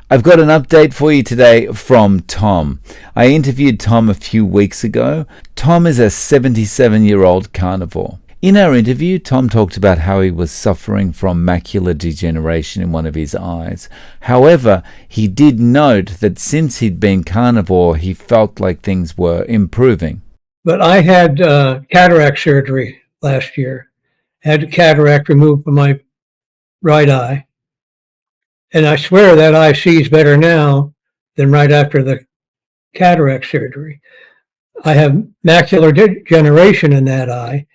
I've got an update for you today from Tom. I interviewed Tom a few weeks ago. Tom is a 77-year-old carnivore. In our interview, Tom talked about how he was suffering from macular degeneration in one of his eyes. However, he did note that since he'd been carnivore, he felt like things were improving. But I had cataract surgery last year. I had cataract removed from my right eye. And I swear that eye sees better now than right after the cataract surgery. I have macular degeneration in that eye,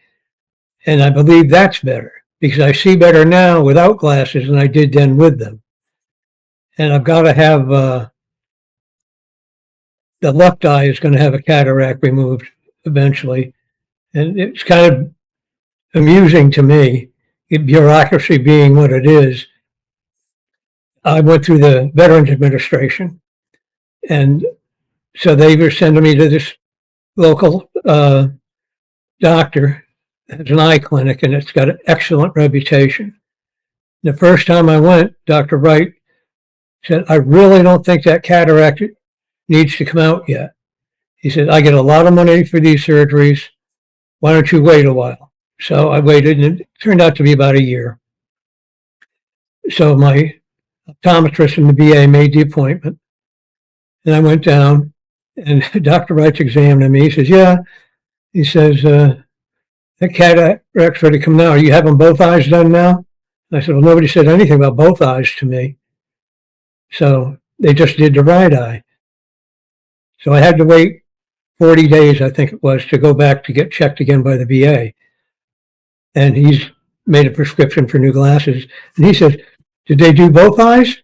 and I believe that's better because I see better now without glasses than I did then with them. And I've got to have the left eye is going to have a cataract removed eventually. And it's kind of amusing to me, bureaucracy being what it is. I went through the Veterans Administration, and so they were sending me to this local doctor. It's an eye clinic, and it's got an excellent reputation. The first time I went, Dr. Wright said, I really don't think that cataract needs to come out yet. He said, I get a lot of money for these surgeries. Why don't you wait a while? So I waited, and it turned out to be about a year. So my optometrist in the VA made the appointment, and I went down, and Dr. Wright's examining me. He says, yeah. He says, the cataract's ready to come now. Are you having both eyes done now? And I said, well, nobody said anything about both eyes to me. So they just did the right eye. So I had to wait 40 days, I think it was, to go back to get checked again by the VA. And he's made a prescription for new glasses. And he says, did they do both eyes?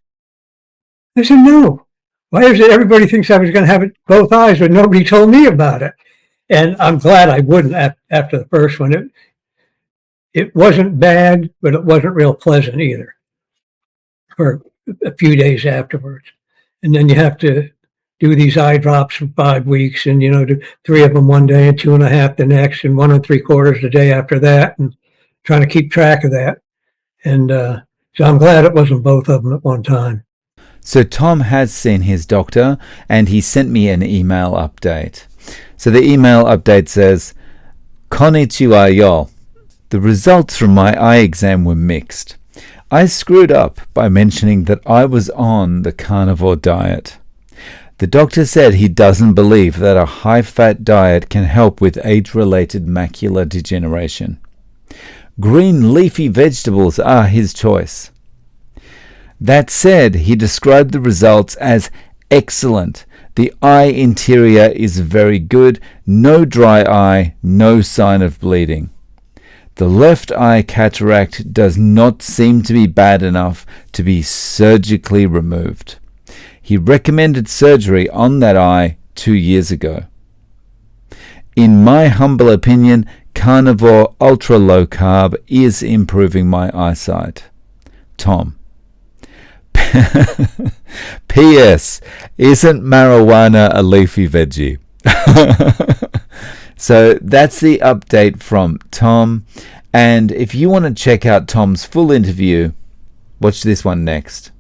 I said, no. Why is it everybody thinks I was going to have it both eyes, but nobody told me about it? And I'm glad I wouldn't after the first one. It wasn't bad, but it wasn't real pleasant either for a few days afterwards. And then you have to do these eye drops for 5 weeks, and, do 3 of them one day and 2.5 the next, and 1 3/4 the day after that, and trying to keep track of that. And so I'm glad it wasn't both of them at one time. So Tom has seen his doctor, and he sent me an email update. So the email update says, Konnichiwa yo. The results from my eye exam were mixed. I screwed up by mentioning that I was on the carnivore diet. The doctor said he doesn't believe that a high-fat diet can help with age-related macular degeneration. Green leafy vegetables are his choice. That said, he described the results as excellent. The eye interior is very good, no dry eye, no sign of bleeding. The left eye cataract does not seem to be bad enough to be surgically removed. He recommended surgery on that eye 2 years ago. In my humble opinion, Carnivore Ultra Low Carb is improving my eyesight. Tom. P.S. Isn't marijuana a leafy veggie? So that's the update from Tom. And if you want to check out Tom's full interview, watch this one next.